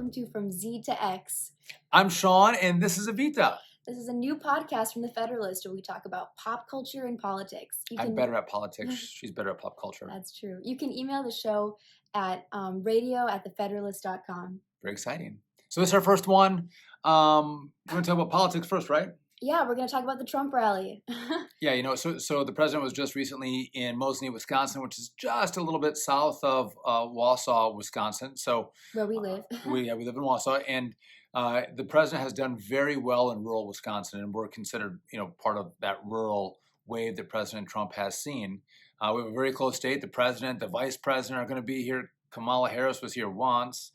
welcome to From Z to X. I'm Sean, and this is Evita. This is a new podcast from the Federalist where we talk about pop culture and politics. I'm better at politics. She's better at pop culture. That's true. You can email the show at radio@thefederalist.com. Very exciting. So this is our first one. We're going to talk about politics first, right? Yeah, we're going to talk about the Trump rally. Yeah, so the president was just recently in Mosinee, Wisconsin, which is just a little bit south of Wausau, Wisconsin. So where we live. We live in Wausau, and the president has done very well in rural Wisconsin, and we're considered, part of that rural wave that President Trump has seen. We have a very close state. The president, the vice president are going to be here. Kamala Harris was here once.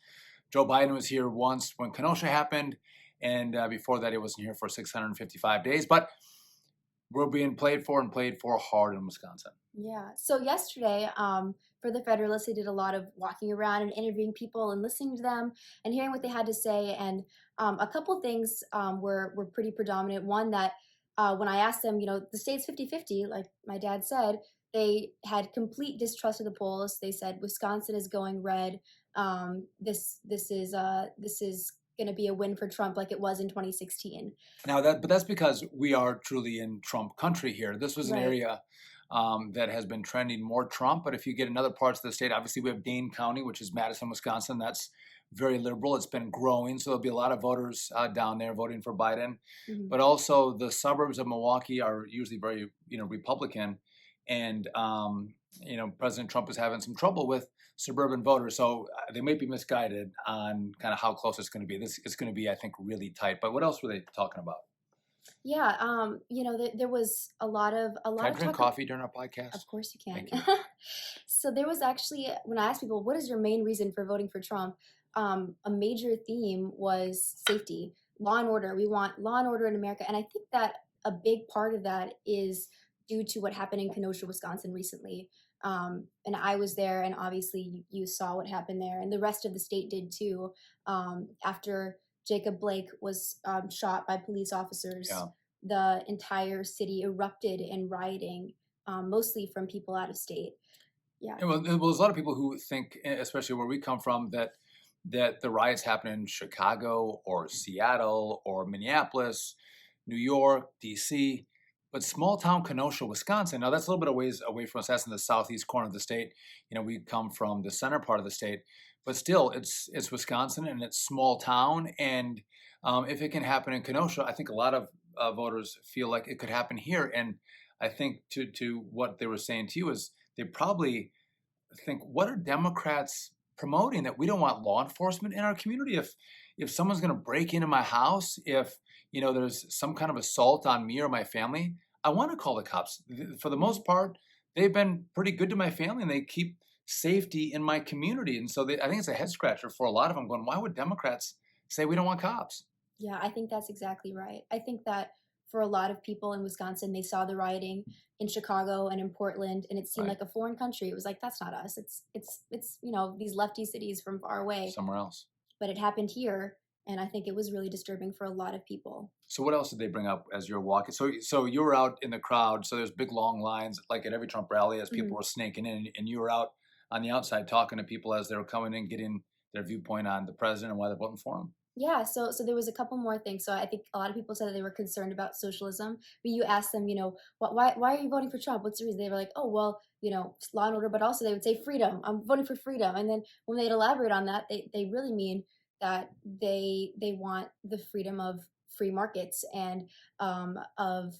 Joe Biden was here once when Kenosha happened. And before that, he wasn't here for 655 days. But we're being played for hard in Wisconsin. Yeah. So yesterday, for the Federalist, they did a lot of walking around and interviewing people and listening to them and hearing what they had to say. And a couple things were pretty predominant. One, that when I asked them, the state's 50-50, like my dad said, they had complete distrust of the polls. They said Wisconsin is going red. This is going to be a win for Trump like it was in 2016. Now that's because we are truly in Trump country here. This was an area that has been trending more Trump. But if you get in other parts of the state, obviously we have Dane County, which is Madison, Wisconsin. That's very liberal. It's been growing. So there'll be a lot of voters down there voting for Biden. Mm-hmm. But also the suburbs of Milwaukee are usually very, Republican. And, President Trump is having some trouble with suburban voters. So they may be misguided on kind of how close it's going to be. This is going to be, I think, really tight. But what else were they talking about? Yeah, there was a lot of Can I drink coffee during our podcast? Of course you can. Thank you. So there was actually, when I asked people, what is your main reason for voting for Trump? A major theme was safety, law and order. We want law and order in America. And I think that a big part of that is due to what happened in Kenosha, Wisconsin recently. And I was there, and obviously you saw what happened there, and the rest of the state did too. After Jacob Blake was shot by police officers, the entire city erupted in rioting, mostly from people out of state. Yeah. Well, there's a lot of people who think, especially where we come from, that the riots happen in Chicago or Seattle or Minneapolis, New York, D.C., but small town Kenosha, Wisconsin, now that's a little bit of ways away from us. That's in the southeast corner of the state. We come from the center part of the state, but still it's Wisconsin and it's small town. And if it can happen in Kenosha, I think a lot of voters feel like it could happen here. And I think to what they were saying to you is they probably think, what are Democrats promoting? That we don't want law enforcement in our community? If someone's going to break into my house, if there's some kind of assault on me or my family, I want to call the cops. For the most part, they've been pretty good to my family, and they keep safety in my community. And so I think it's a head scratcher for a lot of them, going, why would Democrats say we don't want cops? Yeah, I think that's exactly right. I think that for a lot of people in Wisconsin, they saw the rioting in Chicago and in Portland, and it seemed like a foreign country. It was like, that's not us. It's these lefty cities from far away. Somewhere else. But it happened here. And I think it was really disturbing for a lot of people. So what else did they bring up as you're walking? So you were out in the crowd. So there's big long lines, like at every Trump rally, as people were snaking in. And you were out on the outside talking to people as they were coming in, getting their viewpoint on the president and why they're voting for him. Yeah, so there was a couple more things. So I think a lot of people said that they were concerned about socialism. But you asked them, why are you voting for Trump? What's the reason? They were like, oh, well, law and order. But also they would say freedom. I'm voting for freedom. And then when they'd elaborate on that, they really mean that they want the freedom of free markets and of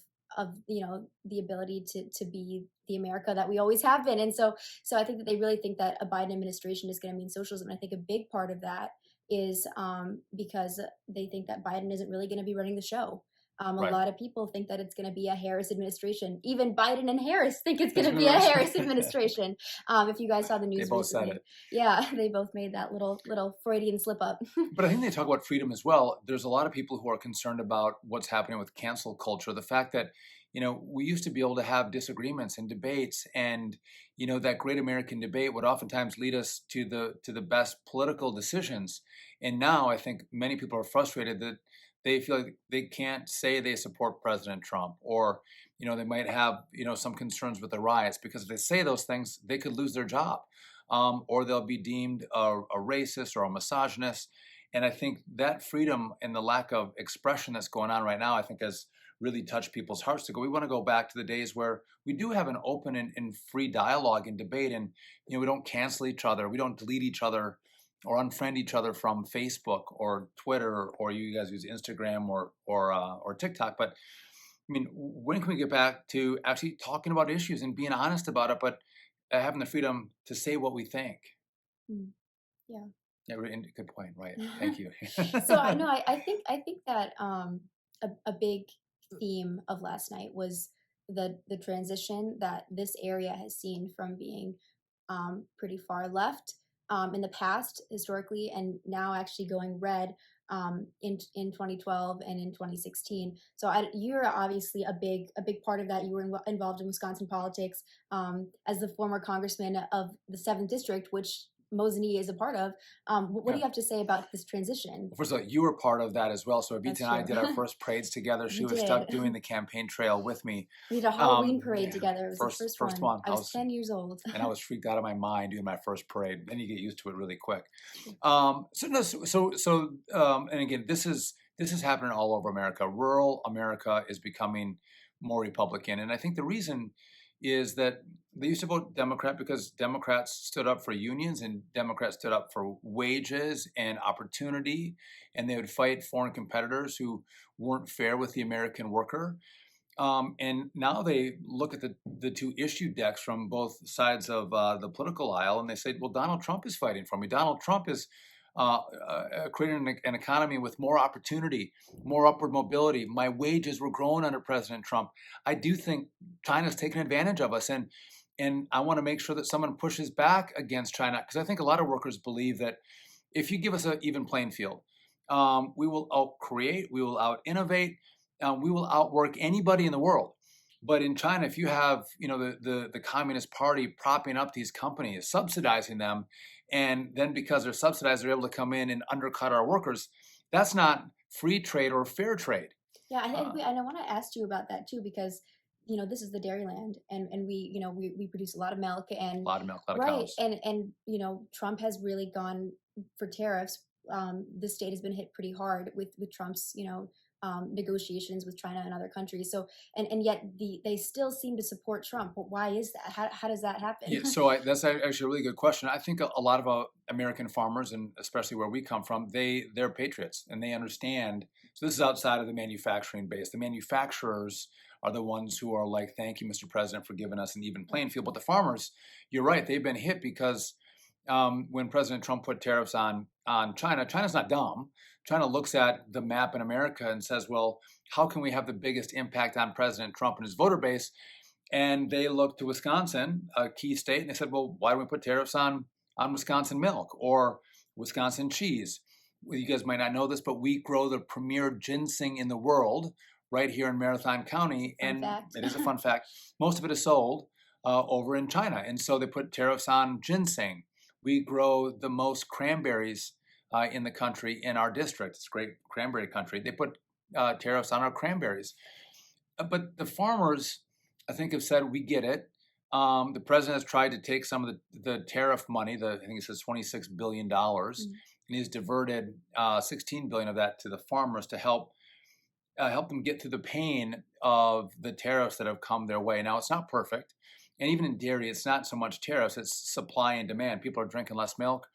the ability to be the America that we always have been. And so I think that they really think that a Biden administration is going to mean socialism. And I think a big part of that is because they think that Biden isn't really going to be running the show. A lot of people think that it's going to be a Harris administration. Even Biden and Harris think it's going to be a Harris administration. If you guys saw the news, they both recently. Said it. Yeah, they both made that little Freudian slip up. But I think they talk about freedom as well. There's a lot of people who are concerned about what's happening with cancel culture. The fact that we used to be able to have disagreements and debates, and that great American debate would oftentimes lead us to the best political decisions. And now I think many people are frustrated that they feel like they can't say they support President Trump, or, they might have, some concerns with the riots, because if they say those things, they could lose their job, or they'll be deemed a racist or a misogynist. And I think that freedom and the lack of expression that's going on right now, I think has really touched people's hearts to go, we want to go back to the days where we do have an open and free dialogue and debate. And, we don't cancel each other. We don't delete each other or unfriend each other from Facebook or Twitter, or you guys use Instagram or TikTok. But I mean, when can we get back to actually talking about issues and being honest about it, but having the freedom to say what we think? Mm, yeah. Yeah, good point. Right. Thank you. So I know I think that a big theme of last night was the transition that this area has seen from being pretty far left in the past historically, and now actually going red in 2012 and in 2016. So you're obviously a big part of that. You were involved in Wisconsin politics as the former congressman of the 7th district, which Mosinee is a part of. What do Yeah. you have to say about this transition? First of all, you were part of that as well. So Evita That's and I true. did our first parades together. She We was did. stuck doing the campaign trail with me. We did a Halloween parade Yeah, together. It was the first first one. one. I was 10 years old. And I was freaked out of my mind doing my first parade. Then you get used to it really quick. And again, this is happening all over America. Rural America is becoming more Republican, and I think the reason is that they used to vote Democrat because Democrats stood up for unions and Democrats stood up for wages and opportunity, and they would fight foreign competitors who weren't fair with the American worker. And now they look at the two issue decks from both sides of the political aisle, and they say, well, Donald Trump is fighting for me. Donald Trump is creating an economy with more opportunity, more upward mobility. My wages were growing under President Trump. I do think China's taking advantage of us, and I want to make sure that someone pushes back against China, because I think a lot of workers believe that if you give us an even playing field, we will out-create, we will out-innovate, we will outwork anybody in the world. But in China, if you have the Communist Party propping up these companies, subsidizing them, and then because they're subsidized, they're able to come in and undercut our workers, that's not free trade or fair trade. Yeah, and I want to ask you about that too, because this is the Dairyland, and we produce a lot of milk, A and lot of milk, a lot of right, cows. and Trump has really gone for tariffs. The state has been hit pretty hard with Trump's negotiations with China and other countries. So and yet they still seem to support Trump. But why is that? How does that happen? Yeah, that's actually a really good question. I think a lot of American farmers, and especially where we come from, they're patriots and they understand. So this is outside of the manufacturing base. The manufacturers are the ones who are like, "Thank you, Mr. President, for giving us an even playing field." But the farmers, you're right, they've been hit because when President Trump put tariffs on China, China's not dumb. China looks at the map in America and says, well, how can we have the biggest impact on President Trump and his voter base? And they looked to Wisconsin, a key state, and they said, well, why don't we put tariffs on Wisconsin milk or Wisconsin cheese? Well, you guys might not know this, but we grow the premier ginseng in the world right here in Marathon County. Fun And fact. it is a fun fact. Most of it is sold over in China. And so they put tariffs on ginseng. We grow the most cranberries in the country in our district. It's a great cranberry country. They put tariffs on our cranberries. But the farmers, I think, have said, we get it. The president has tried to take some of the tariff money, I think it says $26 billion, and he's diverted $16 billion of that to the farmers to help them get through the pain of the tariffs that have come their way. Now, it's not perfect. And even in dairy, it's not so much tariffs, it's supply and demand. People are drinking less milk.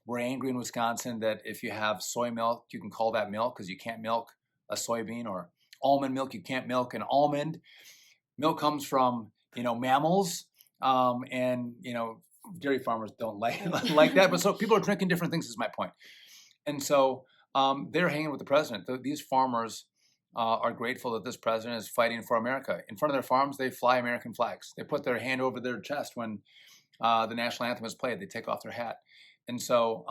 We're angry in Wisconsin that if you have soy milk, you can call that milk because you can't milk a soybean, or almond milk, you can't milk an almond. Milk comes from, mammals, and, dairy farmers don't like that. But so people are drinking different things is my point. And so they're hanging with the president. These farmers are grateful that this president is fighting for America. In front of their farms, they fly American flags. They put their hand over their chest when the national anthem is played. They take off their hat. And so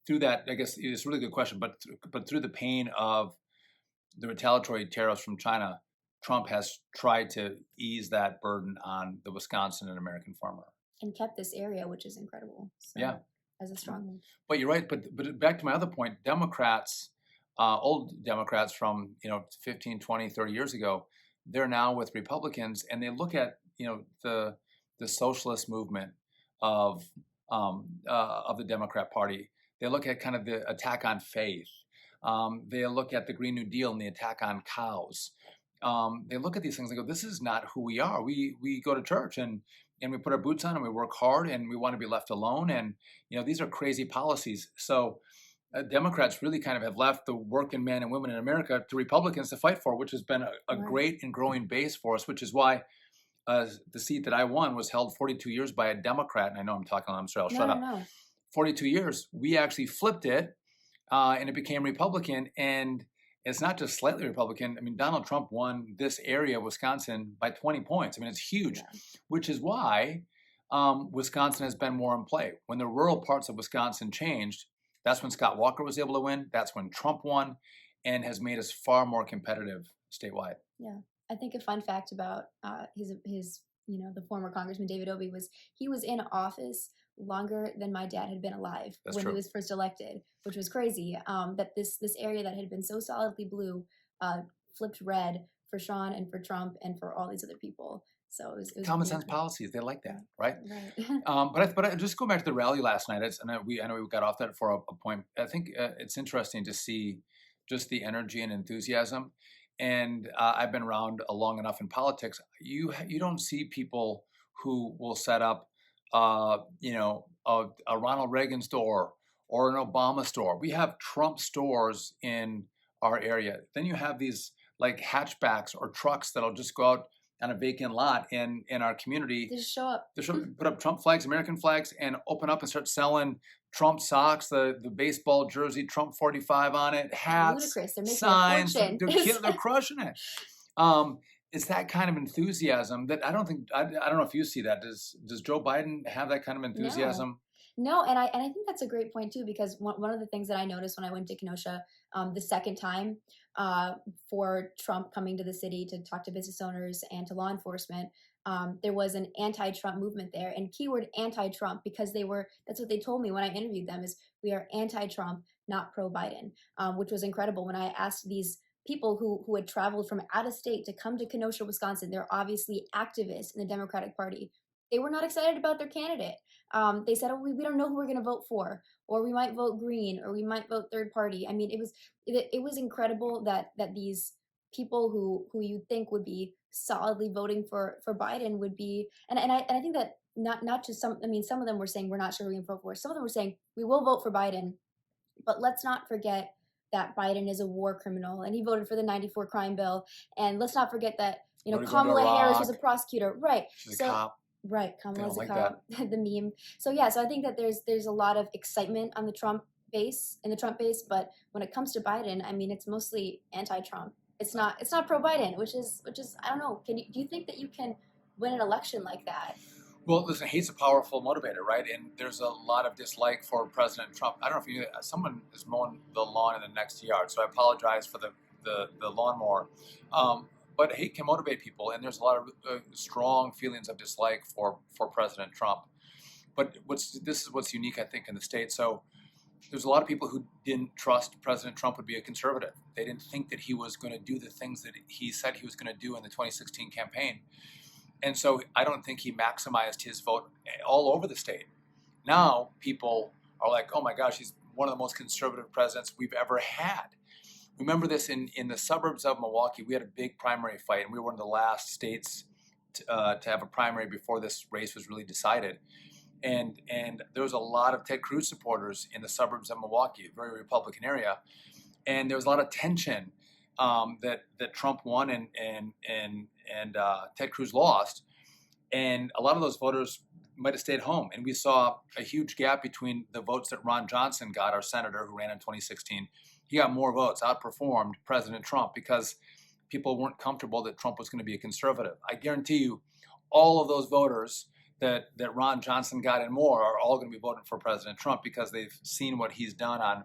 through that, I guess it's a really good question, but through the pain of the retaliatory tariffs from China, Trump has tried to ease that burden on the Wisconsin and American farmer. And kept this area, which is incredible. So, yeah. As a strong move. But you're right. But back to my other point, Democrats, old Democrats from 15, 20, 30 years ago, they're now with Republicans, and they look at the socialist movement of the Democrat Party. They look at kind of the attack on faith. They look at the Green New Deal and the attack on cows. They look at these things and go, "This is not who we are. We go to church and we put our boots on and we work hard and we want to be left alone." And these are crazy policies. So Democrats really kind of have left the working men and women in America to Republicans to fight for, which has been a Right. great and growing base for us. Which is why the seat that I won was held 42 years by a Democrat. And I know I'm talking. I'm sorry. I'll No, shut no, up. no. 42 years. We actually flipped it, and it became Republican. And it's not just slightly Republican. I mean, Donald Trump won this area, Wisconsin, by 20 points. I mean, it's huge, Yeah. which is why Wisconsin has been more in play. When the rural parts of Wisconsin changed, that's when Scott Walker was able to win. That's when Trump won, and has made us far more competitive statewide. Yeah, I think a fun fact about his the former Congressman David Obey was he was in office longer than my dad had been alive That's when he true. was first elected, which was crazy. That this area that had been so solidly blue uh, flipped red for Sean and for Trump and for all these other people. So it was Common really sense cool. policies, they like that, right? Right. But I just go back to the rally last night. I know we got off that for a point. I think it's interesting to see just the energy and enthusiasm. And I've been around long enough in politics. You don't see people who will set up, a Ronald Reagan store or an Obama store. We have Trump stores in our area. Then you have these like hatchbacks or trucks that'll just go out on a vacant lot in our community. Just show up. They should put up Trump flags, American flags, and open up and start selling Trump socks, the baseball jersey, Trump 45 on it, hats, Ludicrous. They're making a signs. fortune. They're crushing it. It's that kind of enthusiasm that I don't think I don't know if you see that. Does Joe Biden have that kind of No. enthusiasm? No, and I think that's a great point too, because one of the things that I noticed when I went to Kenosha the second time for Trump coming to the city to talk to business owners and to law enforcement, there was an anti-Trump movement there, and keyword anti-Trump, because that's what they told me when I interviewed them, is we are anti-Trump, not pro-Biden, which was incredible. When I asked these people who had traveled from out of state to come to Kenosha, Wisconsin, they're obviously activists in the Democratic Party. They were not excited about their candidate. They said, "Oh, we don't know who we're going to vote for, or we might vote Green, or we might vote third party." I mean, it was incredible that these people who you think would be solidly voting for Biden would be, and I think that not just some. I mean, some of them were saying we're not sure who we're going to vote for. Some of them were saying we will vote for Biden, but let's not forget that Biden is a war criminal and he voted for the '94 crime bill, and let's not forget that Going to Kamala Harris was a Iraq. prosecutor, right? She's a So cop. right, They Kamala's don't a like that. cop, the meme. So yeah, so I think that there's a lot of excitement on the Trump base in the Trump base, but when it comes to Biden, I mean, it's mostly anti-Trump. It's not pro-Biden, which is I don't know. Do you think that you can win an election like that? Well, listen, hate's a powerful motivator, right? And there's a lot of dislike for President Trump. I don't know if you knew that. Someone is mowing the lawn in the next yard, so I apologize for the lawnmower. But hate can motivate people, and there's a lot of strong feelings of dislike for President Trump. But this is what's unique, I think, in the state. So there's a lot of people who didn't trust President Trump would be a conservative. They didn't think that he was going to do the things that he said he was going to do in the 2016 campaign. And so I don't think he maximized his vote all over the state. Now people are like, oh my gosh, he's one of the most conservative presidents we've ever had. Remember this in the suburbs of Milwaukee, we had a big primary fight, and we were one of the last states to have a primary before this race was really decided. And there was a lot of Ted Cruz supporters in the suburbs of Milwaukee, a very Republican area. And there was a lot of tension that Trump won and Ted Cruz lost, and a lot of those voters might have stayed home. And we saw a huge gap between the votes that Ron Johnson got, our senator who ran in 2016. He got more votes, outperformed President Trump, because people weren't comfortable that Trump was going to be a conservative. I guarantee you, all of those voters that Ron Johnson got and more are all going to be voting for President Trump, because they've seen what he's done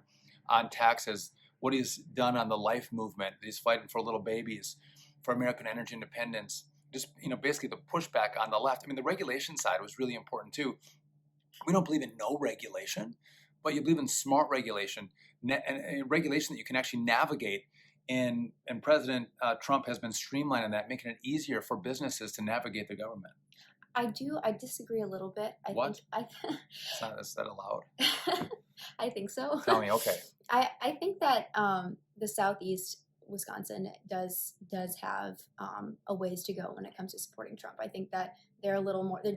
on taxes, what he's done on the life movement. He's fighting for little babies, for American energy independence. Just, basically the pushback on the left. I mean, the regulation side was really important too. We don't believe in no regulation, but you believe in smart regulation, and regulation that you can actually navigate. And President Trump has been streamlining that, making it easier for businesses to navigate the government. I disagree a little bit. I think What? Is that allowed? I think so. Tell me. Okay. I think that the Southeast Wisconsin does have a ways to go when it comes to supporting Trump. I think that they're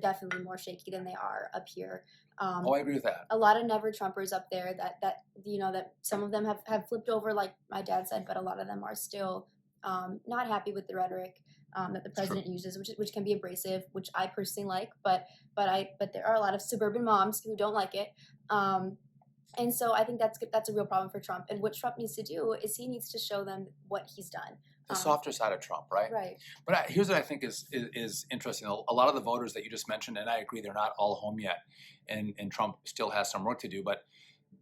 definitely more shaky than they are up here. Um, Oh, I agree with that. a lot of never Trumpers up there that some of them have flipped over, like my dad said, but a lot of them are still not happy with the rhetoric that the It's true. president uses, which can be abrasive, which I personally like, but there are a lot of suburban moms who don't like it. Um, and so I think that's a real problem for Trump. And what Trump needs to do is he needs to show them what he's done. The softer side of Trump, right? Right. But here's what I think is interesting. A lot of the voters that you just mentioned, and I agree, they're not all home yet, and Trump still has some work to do. But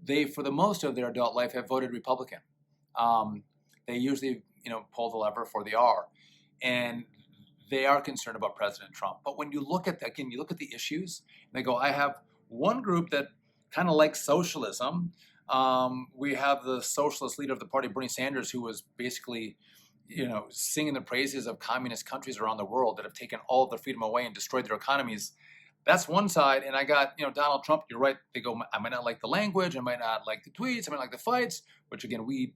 they, for the most of their adult life, have voted Republican. They usually, pull the lever for the R, and they are concerned about President Trump. But when you look at again, you look at the issues, and they go, I have one group that kind of likes socialism. We have the socialist leader of the party, Bernie Sanders, who was basically singing the praises of communist countries around the world that have taken all of their freedom away and destroyed their economies. That's one side. And I got, Donald Trump, you're right. They go, I might not like the language. I might not like the tweets. I might not like the fights, which again, we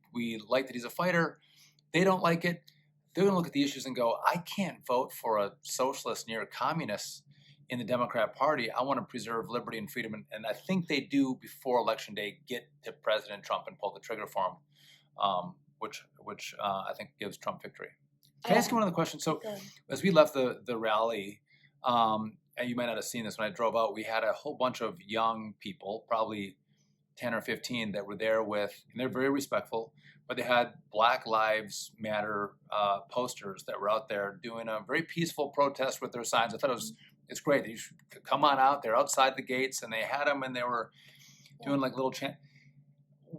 like that he's a fighter. They don't like it. They're going to look at the issues and go, I can't vote for a socialist near a communist in the Democrat Party. I want to preserve liberty and freedom. And I think they do, before Election Day, get to President Trump and pull the trigger for him. Which I think gives Trump victory. Can I ask you one other question? So, as we left the rally, and you might not have seen this when I drove out, we had a whole bunch of young people, probably 10 or 15, that were there with, and they're very respectful, but they had Black Lives Matter posters that were out there doing a very peaceful protest with their signs. I thought it's great. You should come on out. They're outside the gates, and they had them, and they were doing like little chant.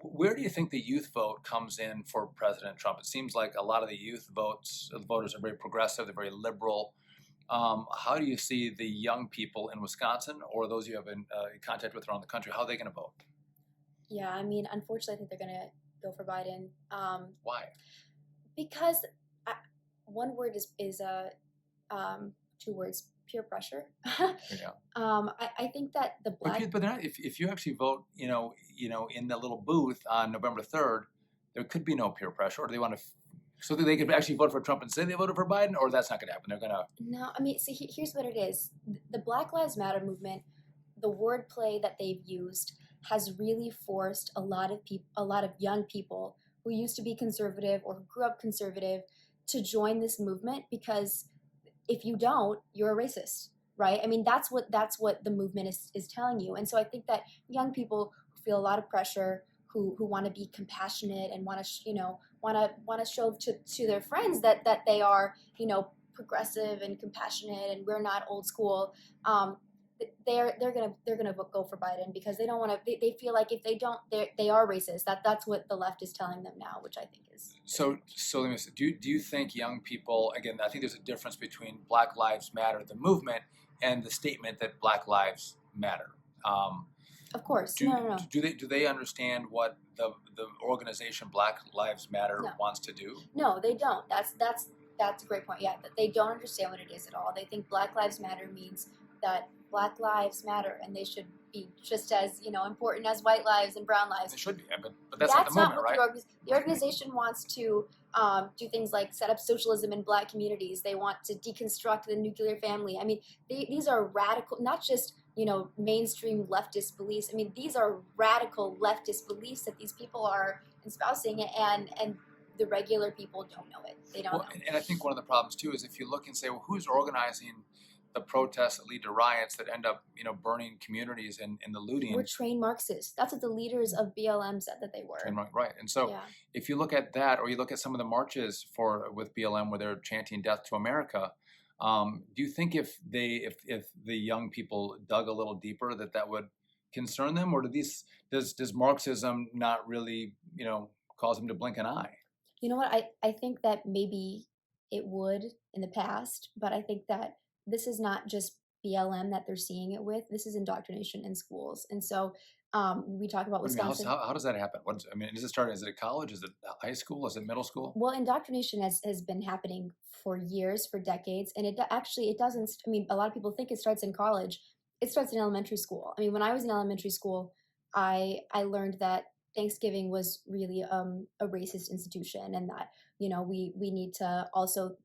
Where do you think the youth vote comes in for President Trump? It seems like a lot of the voters are very progressive, they're very liberal. How do you see the young people in Wisconsin, or those you have in contact with around the country, how are they going to vote? Yeah, I mean, unfortunately, I think they're going to go for Biden. Why? Because one word is two words: peer pressure. Yeah. I think that the black. But they're not, if you actually vote, in the little booth on November 3rd, there could be no peer pressure, or they want to, so that they could actually vote for Trump and say they voted for Biden, or that's not going to happen. They're going to. No, I mean, see, here's what it is: the Black Lives Matter movement, the wordplay that they've used has really forced a lot of young people who used to be conservative or who grew up conservative to join this movement, because if you don't, you're a racist, right? I mean, that's what the movement is telling you. And so I think that young people who feel a lot of pressure, who want to be compassionate and want to show to their friends that they are progressive and compassionate and we're not old school. They're gonna go for Biden because they don't want to. They feel like if they don't, they are racist. That's what the left is telling them now, which I think is. So let me say, do you think young people, again, I think there's a difference between Black Lives Matter, the movement, and the statement that Black Lives Matter. Of course, Do no. do they understand what the organization Black Lives Matter wants to do? No, they don't. That's a great point. Yeah, that they don't understand what it is at all. They think Black Lives Matter means that Black lives matter and they should be just as important as white lives and brown lives. They should be, but that's not the movement, right? The organization wants to do things like set up socialism in Black communities. They want to deconstruct the nuclear family. I mean, these are radical, not just mainstream leftist beliefs. I mean, these are radical leftist beliefs that these people are espousing, and the regular people don't know it. They don't know. And I think one of the problems too is if you look and say, well, who's organizing the protests that lead to riots that end up, burning communities and the looting? We're trained Marxists. That's what the leaders of BLM said that they were. Right. And so if you look at that, or you look at some of the marches with BLM where they're chanting "Death to America," do you think if the young people dug a little deeper that would concern them, or does Marxism not really cause them to blink an eye? You know what? I think that maybe it would in the past, but I think that this is not just BLM that they're seeing it with. This is indoctrination in schools. And so we talk about What do you mean? Wisconsin. How does that happen? I mean, does it start? Is it at college? Is it high school? Is it middle school? Well, indoctrination has been happening for years, for decades, and actually it doesn't. I mean, a lot of people think it starts in college. It starts in elementary school. I mean, when I was in elementary school, I learned that Thanksgiving was really a racist institution, and that we need to also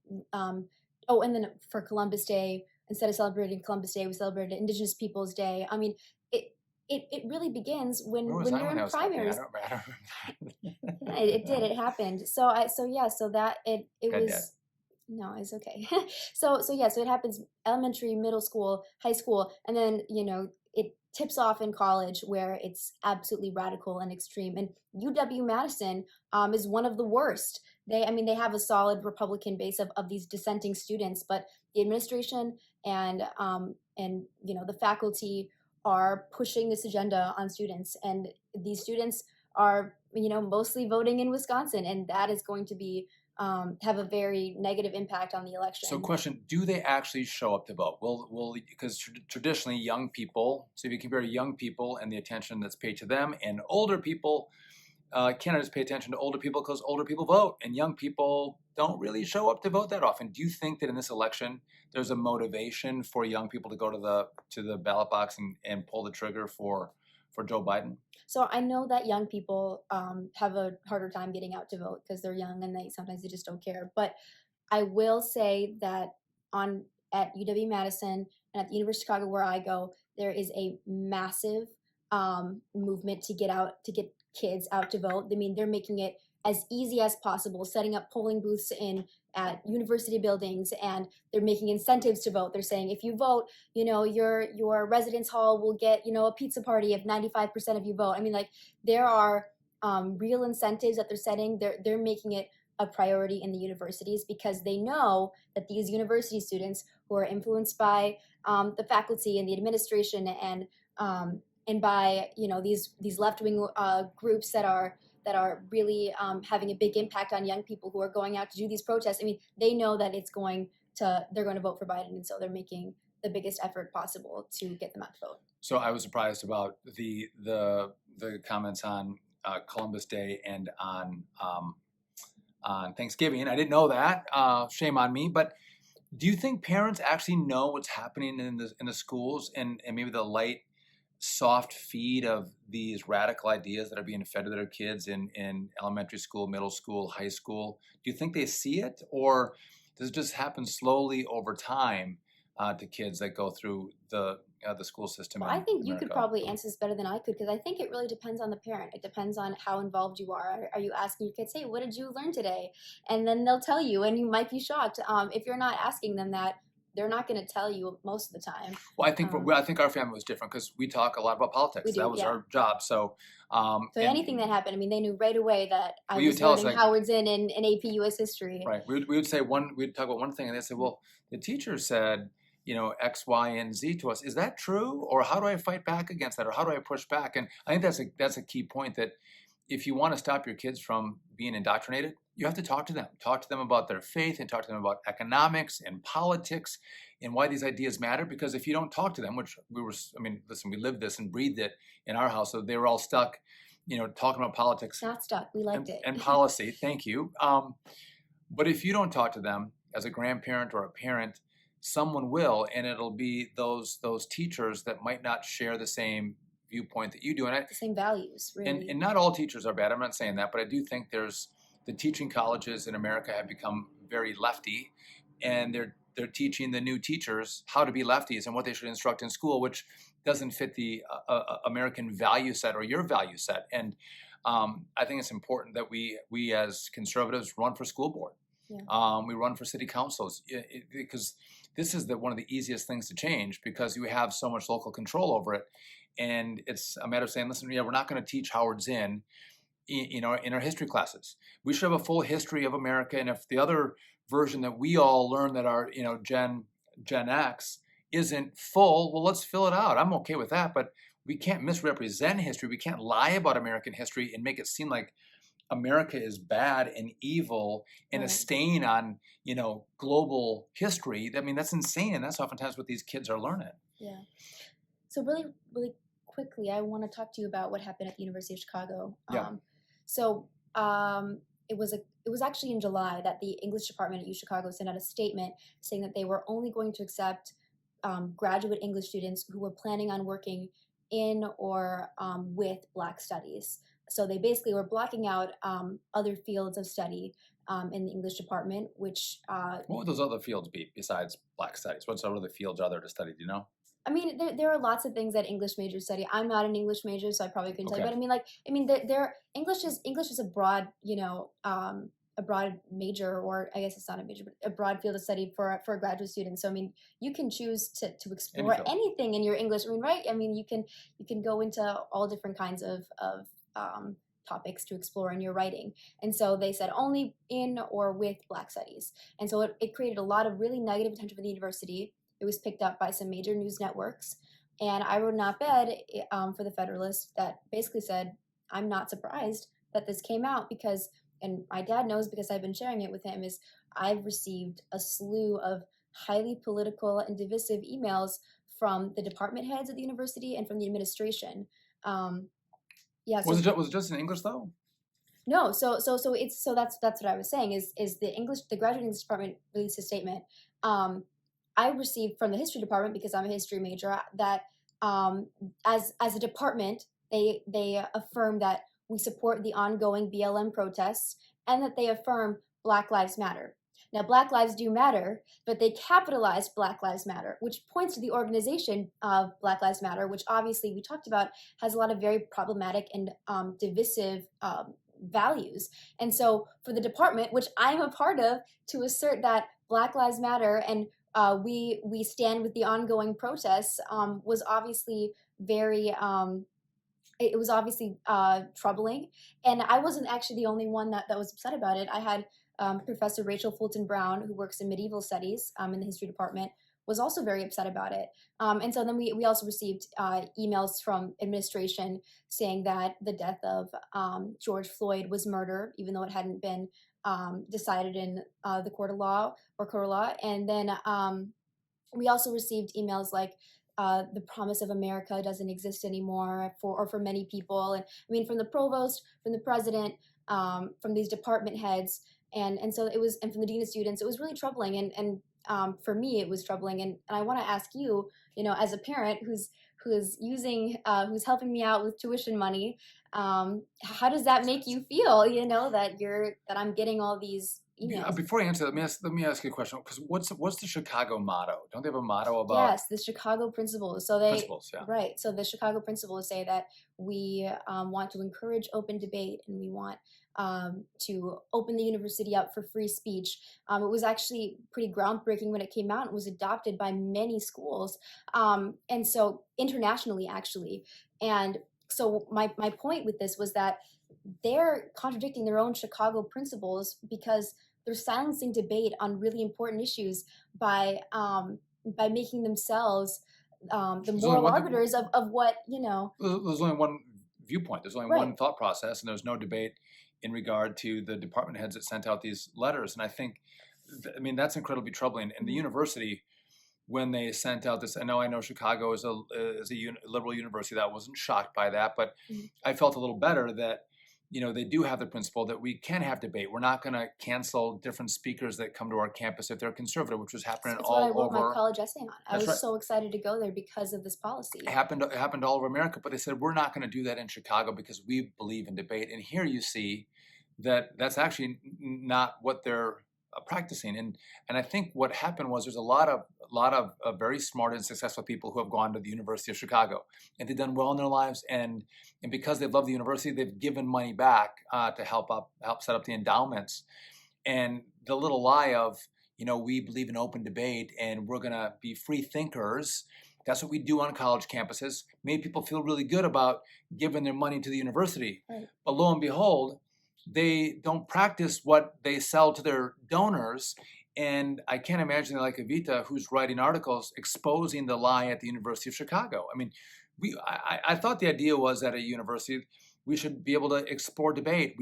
oh, and then for Columbus Day, instead of celebrating Columbus Day, we celebrated Indigenous Peoples Day. I mean, it it really begins Where was when I you're when in I was talking? primaries. I don't Yeah, remember. it did. It happened. So yeah. So that it Got dead. was. No, it's okay. So yeah. So it happens elementary, middle school, high school, and then it tips off in college where it's absolutely radical and extreme. And UW Madison is one of the worst. I mean, they have a solid Republican base of these dissenting students, but the administration and the faculty are pushing this agenda on students, and these students are mostly voting in Wisconsin, and that is going to be have a very negative impact on the So, election. question: do they actually show up to vote? Will because traditionally young people. So, if you compare young people and the attention that's paid to them, and older people, candidates pay attention to older people because older people vote, and young people don't really show up to vote that often. Do you think that in this election there's a motivation for young people to go to the ballot box and pull the trigger for Joe Biden? So I know that young people have a harder time getting out to vote because they're young and they just don't care. But I will say that on at UW Madison and at the University of Chicago where I go, there is a massive movement to get kids out to vote. I mean, they're making it as easy as possible, setting up polling booths in at university buildings, and they're making incentives to vote. They're saying if you vote, your residence hall will get a pizza party if 95% of you vote. I mean, like there are real incentives that they're setting. They're making it a priority in the universities because they know that these university students who are influenced by the faculty and the administration and by these left-wing groups that are really having a big impact on young people who are going out to do these protests. I mean, they know that they're going to vote for Biden, and so they're making the biggest effort possible to get them out to vote. So I was surprised about the comments on Columbus Day and on Thanksgiving. I didn't know that. Shame on me. But do you think parents actually know what's happening in the schools and maybe the light, soft feed of these radical ideas that are being fed to their kids in elementary school, middle school, high school? Do you think they see it, or does it just happen slowly over time to kids that go through the school system? Well, I think you could probably answer this better than I could because I think it really depends on the parent. It depends on how involved you are. Are you asking your kids, "Hey, what did you learn today?" And then they'll tell you, and you might be shocked. If you're not asking them that, they're not going to tell you most of the time. Well, I think our family was different because we talk a lot about politics. We do, That was yeah. our job. So Anything that happened, I mean, they knew right away that I Well, you was tell us, learning like- Howard's in AP US history. right, we would say we'd talk about one thing, and they say, "Well, the teacher said, X, Y, and Z to us. Is that true, or how do I fight back against that, or how do I push back?" And I think that's a key point, that if you want to stop your kids from being indoctrinated, you have to talk to them. Talk to them about their faith, and talk to them about economics and politics and why these ideas matter. Because if you don't talk to them, which listen, we lived this and breathed it in our house, so they were all stuck, talking about politics. Not stuck. We liked it. And policy. Thank you. But if you don't talk to them as a grandparent or a parent, someone will, and it'll be those teachers that might not share the same viewpoint that you do. And the same values, really. And not all teachers are bad. I'm not saying that, but I do think the teaching colleges in America have become very lefty, and they're teaching the new teachers how to be lefties and what they should instruct in school, which doesn't fit the American value set or your value set. And I think it's important that we as conservatives run for school board. Yeah. We run for city councils because this is one of the easiest things to change, because you have so much local control over it. And it's a matter of saying, listen, we're not going to teach Howard Zinn in our history classes. We should have a full history of America. And if the other version that we all learn, that our Gen X, isn't full, well, let's fill it out. I'm okay with that, but we can't misrepresent history. We can't lie about American history and make it seem like America is bad and evil and a Right. stain on, global history. I mean, that's insane. And that's oftentimes what these kids are learning. Yeah. So really, really quickly, I want to talk to you about what happened at the University of Chicago. Yeah. So it was actually in July that the English department at U Chicago sent out a statement saying that they were only going to accept graduate English students who were planning on working in or with Black studies. So they basically were blocking out other fields of study in the English department, which What would those other fields be besides Black studies? What other fields are there to study? Do you know? I mean, there are lots of things that English majors study. I'm not an English major, so I probably couldn't tell you. Okay. But I mean, there English is a broad, a broad major, or I guess it's not a major, but a broad field of study for a graduate student. So I mean, you can choose to Any explore field. anything in your English. I mean, right? I mean, you can go into all different kinds of topics to explore in your writing. And so they said only in or with Black studies. And so it created a lot of really negative attention for the university. It was picked up by some major news networks. And I wrote an op-ed for the Federalist that basically said, I'm not surprised that this came out because, and my dad knows because I've been sharing it with him, is I've received a slew of highly political and divisive emails from the department heads at the university and from the administration. Yeah, so Was it just in English though? no, so that's what I was saying is the graduate English department released a statement. I received from the history department because I'm a history major that as a department they affirm that we support the ongoing BLM protests and that they affirm Black Lives Matter. Now, Black Lives do matter, but they capitalized Black Lives Matter, which points to the organization of Black Lives Matter, which obviously we talked about has a lot of very problematic and divisive values. And so for the department, which I'm a part of, to assert that Black Lives Matter and we stand with the ongoing protests was obviously very it was obviously troubling, and I wasn't actually the only one that was upset about it. I had Professor Rachel Fulton Brown, who works in medieval studies in the history department, was also very upset about it. And so then we also received emails from administration saying that the death of George Floyd was murder, even though it hadn't been decided in the court of law or court of law. And then we also received emails like the promise of America doesn't exist anymore for many people. And I mean, from the provost, from the president, from these department heads, and so it was, and from the dean of students, it was really troubling. And for me, it was troubling. And I want to ask you, as a parent who's using, who's helping me out with tuition money, how does that make you feel? That I'm getting all these emails. Before I answer, let me ask you a question. Because what's the Chicago motto? Don't they have a motto about Yes, the Chicago principles. principles? Yeah. Right. So the Chicago principles say that we want to encourage open debate and we want to open the university up for free speech. It was actually pretty groundbreaking when it came out. It was adopted by many schools, and so internationally, actually. And so my point with this was that they're contradicting their own Chicago principles because they're silencing debate on really important issues by making themselves the moral arbiters of what. There's only one viewpoint. There's only Right. one thought process, and there's no debate in regard to the department heads that sent out these letters. And I think, that's incredibly troubling. And the university, when they sent out this, I know Chicago is a liberal university. That wasn't shocked by that, but I felt a little better that they do have the principle that we can have debate. We're not going to cancel different speakers that come to our campus if they're conservative, which was happening That's all what I wrote over. my college essay on. I That's was right. so excited to go there because of this policy. It happened all over America, but they said we're not going to do that in Chicago because we believe in debate. And here you see that that's actually not what they're practicing. And I think what happened was there's a lot of very smart and successful people who have gone to the University of Chicago and they've done well in their lives. And because they love the university, they've given money back to help set up the endowments. And the little lie of, we believe in open debate and we're going to be free thinkers. That's what we do on college campuses. Made people feel really good about giving their money to the university. Right. But lo and behold, they don't practice what they sell to their donors. And I can't imagine like Evita, who's writing articles exposing the lie at the University of Chicago. I mean, I thought the idea was at a university We should be able to explore debate.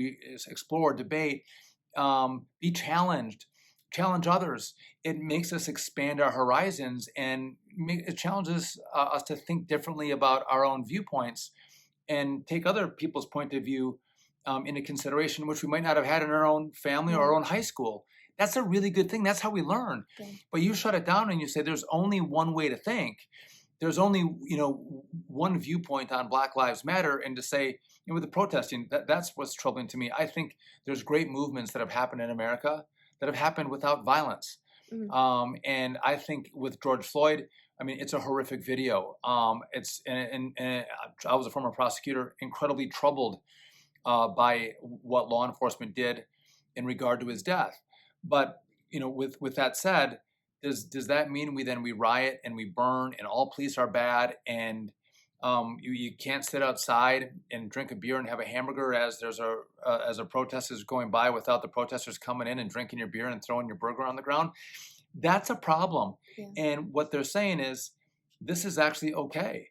Explore debate, be challenged, challenge others. It makes us expand our horizons, and it challenges us to think differently about our own viewpoints and take other people's point of view into consideration, which we might not have had in our own family or our own high school. That's a really good thing. That's how we learn. Yeah. But you shut it down and you say there's only one way to think. There's only, one viewpoint on Black Lives Matter, and to say, with the protesting, that's what's troubling to me. I think there's great movements that have happened in America that have happened without violence. And I think with George Floyd, I mean, it's a horrific video. And I was a former prosecutor, incredibly troubled by what law enforcement did in regard to his death. But with that said, does that mean we riot and we burn and all police are bad and you can't sit outside and drink a beer and have a hamburger as a protest is going by without the protesters coming in and drinking your beer and throwing your burger on the ground? That's a problem. Yeah. And what they're saying is this is actually okay.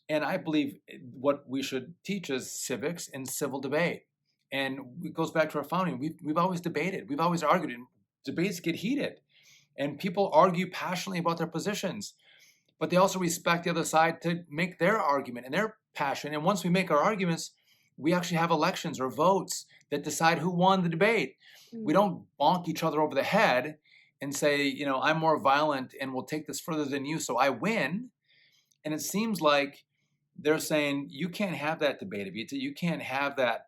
And I believe what we should teach is civics and civil debate. And it goes back to our founding. We've always debated. We've always argued. And debates get heated. And people argue passionately about their positions. But they also respect the other side to make their argument and their passion. And once we make our arguments, we actually have elections or votes that decide who won the debate. We don't bonk each other over the head and say, I'm more violent and will take this further than you, so I win. And it seems like they're saying, you can't have that debate, Evita. You can't have that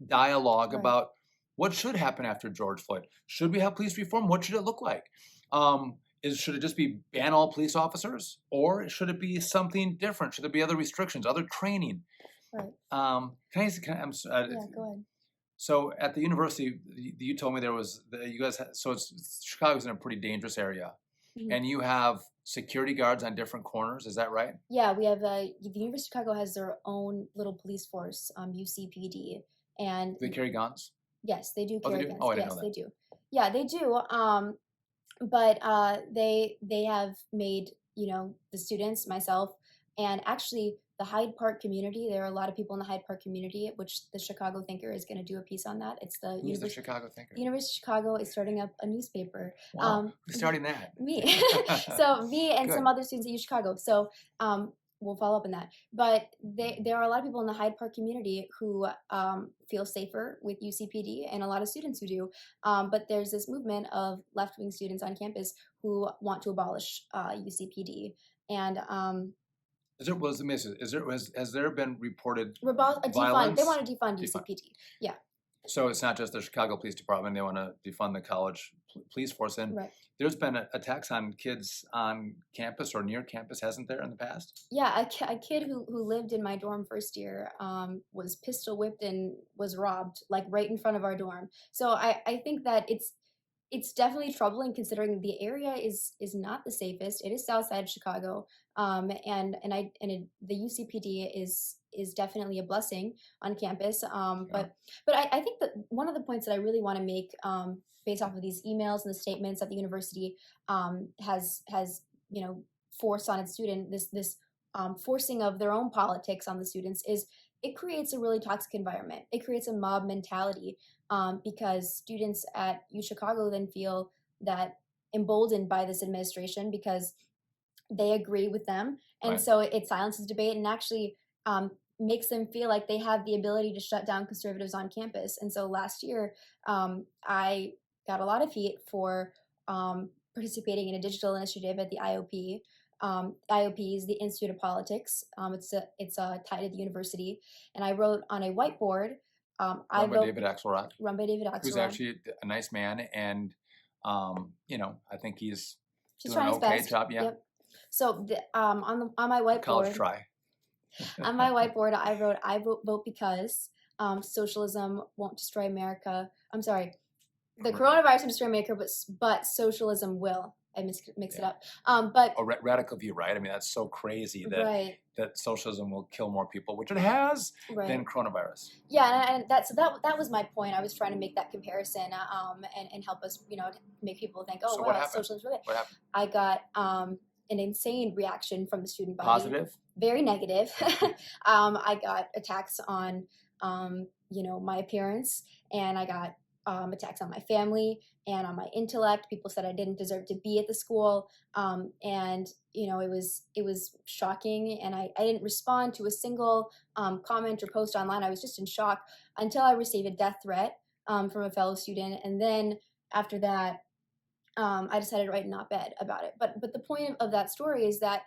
dialogue about what should happen after George Floyd. Should we have police reform? What should it look like? Should it just be ban all police officers, or should it be something different? Should there be other restrictions, other training? Right. Go ahead. So at the university, you told me you guys. Chicago's in a pretty dangerous area, and you have security guards on different corners. Is that right? Yeah, we have the University of Chicago has their own little police force, UCPD, and Do they carry guns? yes, they do Oh, they carry do? guns. Oh, I didn't Yes, know they that. do. Yeah, they do. But they have made the students, myself, and actually the Hyde Park community. There are a lot of people in the Hyde Park community, which the Chicago Thinker is going to do a piece on that. It's the Who's the Chicago Thinker? The University of Chicago is starting up a newspaper. Wow, who's starting that? Me. So me and some other students at U Chicago. So we'll follow up on that. But there are a lot of people in the Hyde Park community who feel safer with UCPD, and a lot of students who do. But there's this movement of left-wing students on campus who want to abolish UCPD. And has there been reported defund? violence? They want to defund UCPD. Yeah. So it's not just the Chicago Police Department. They want to defund the college police force. And there's been attacks on kids on campus or near campus, hasn't there, in the past? Yeah, a kid who lived in my dorm first year was pistol whipped and was robbed, like right in front of our dorm. So I think that it's definitely troubling, considering the area is not the safest. It is south side of Chicago, the UCPD is definitely a blessing on campus. But I think that one of the points that I really want to make, based off of these emails and the statements that the university has forced on its student, this forcing of their own politics on the students, is it creates a really toxic environment. It creates a mob mentality. Because students at U Chicago then feel that emboldened by this administration because they agree with them. And so it silences debate and actually makes them feel like they have the ability to shut down conservatives on campus. And so last year, I got a lot of heat for participating in a digital initiative at the IOP. IOP is the Institute of Politics. It's tied at the university. And I wrote on a whiteboard, run by David Axelrod. Run by David Axelrod. Who's actually a nice man, and I think he's doing an okay job. Yeah. Yep. So on my whiteboard, college try. On my whiteboard, I wrote, "I vote because socialism won't destroy America." I'm sorry, the coronavirus will destroy America, but socialism will. I mixed it up. But a radical view, right? I mean, that's so crazy that socialism will kill more people, which it has, than coronavirus. Yeah, and that was my point. I was trying to make that comparison, and help us, make people think, so wow, socialism. What happened? I got an insane reaction from the student body. Positive? very negative. I got attacks on, my appearance, and I got attacks on my family and on my intellect. People said I didn't deserve to be at the school, and it was shocking. And I didn't respond to a single comment or post online. I was just in shock until I received a death threat from a fellow student, and then after that, I decided to write an op-ed about it. But the point of that story is that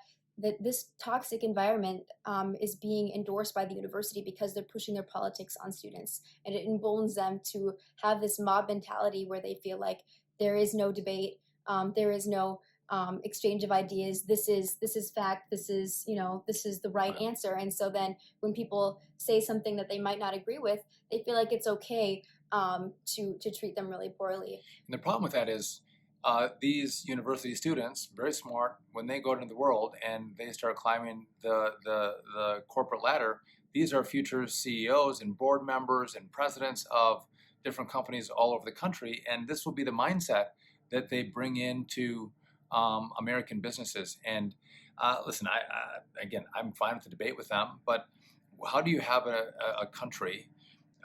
this toxic environment is being endorsed by the university because they're pushing their politics on students, and it emboldens them to have this mob mentality where they feel like there is no debate, there is no exchange of ideas. This is fact. This is the right Right. answer. And so then when people say something that they might not agree with, they feel like it's okay to treat them really poorly. And the problem with that is these university students, very smart, when they go into the world and they start climbing the corporate ladder, these are future CEOs and board members and presidents of different companies all over the country. And this will be the mindset that they bring into American businesses. And listen, again, I'm fine with the debate with them, but how do you have a country,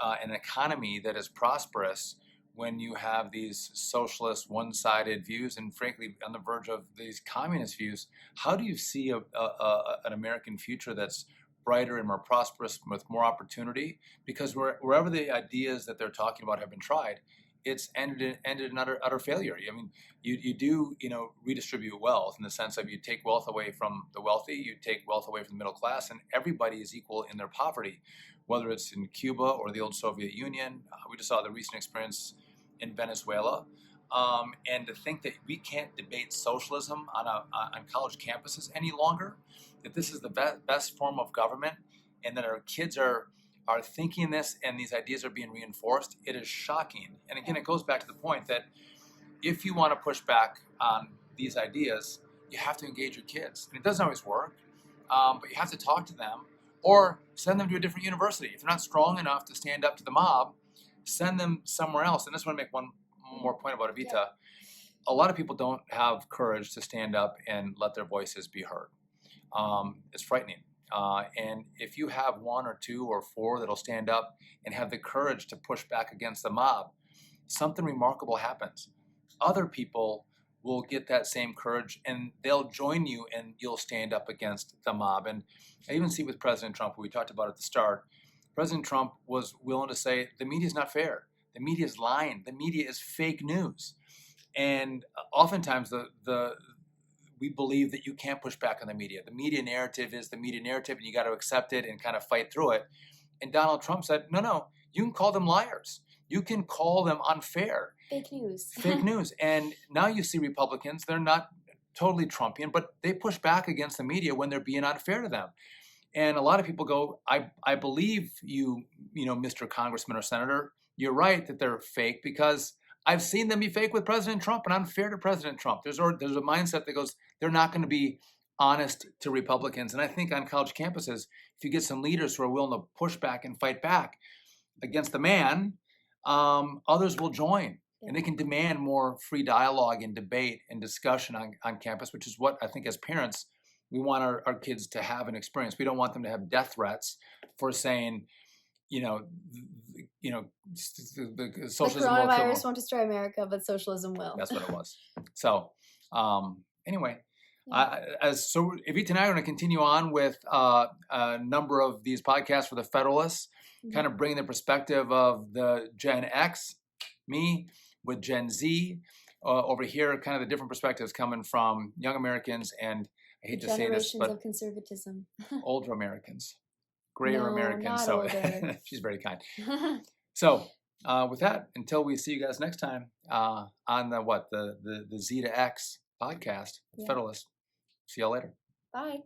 an economy that is prosperous when you have these socialist, one-sided views, and frankly, on the verge of these communist views? How do you see an American future that's brighter and more prosperous with more opportunity? Because wherever the ideas that they're talking about have been tried, it's ended in utter failure. I mean, you do redistribute wealth in the sense of you take wealth away from the wealthy, you take wealth away from the middle class, and everybody is equal in their poverty, whether it's in Cuba or the old Soviet Union. We just saw the recent experience in Venezuela. And to think that we can't debate socialism on college campuses any longer, that this is the best form of government, and that our kids are thinking this and these ideas are being reinforced, it is shocking. And again, it goes back to the point that if you want to push back on these ideas, you have to engage your kids. And it doesn't always work, but you have to talk to them or send them to a different university. If they're not strong enough to stand up to the mob, send them somewhere else. And I just want to make one more point about Evita. Yeah. A lot of people don't have courage to stand up and let their voices be heard. It's frightening. And if you have one or two or four that'll stand up and have the courage to push back against the mob, something remarkable happens. Other people will get that same courage and they'll join you and you'll stand up against the mob. And I even see with President Trump, who we talked about at the start, President Trump was willing to say, the media is not fair. The media is lying. The media is fake news. And oftentimes we believe that you can't push back on the media. The media narrative is the media narrative, and you got to accept it and kind of fight through it. And Donald Trump said, no, you can call them liars. You can call them unfair. Fake news. Fake news. And now you see Republicans, they're not totally Trumpian, but they push back against the media when they're being unfair to them. And a lot of people go, I believe you, Mr. Congressman or Senator, you're right that they're fake because I've seen them be fake with President Trump and unfair to President Trump. There's a mindset that goes, they're not going to be honest to Republicans. And I think on college campuses, if you get some leaders who are willing to push back and fight back against the man, others will join. And they can demand more free dialogue and debate and discussion on campus, which is what I think as parents, we want our kids to have an experience. We don't want them to have death threats for saying, the socialism will kill them. Coronavirus won't destroy America, but socialism will. That's what it was. So anyway, Yeah. so Evita and I are going to continue on with a number of these podcasts for the Federalists, kind of bringing the perspective of the Gen X, me, with Gen Z over here, kind of the different perspectives coming from young Americans and I hate to say this, Generations but of conservatism. older Americans, grayer No, Americans. not So older. she's very kind. So with that, until we see you guys next time on the Z to X podcast, Yeah. Federalist. See y'all later. Bye.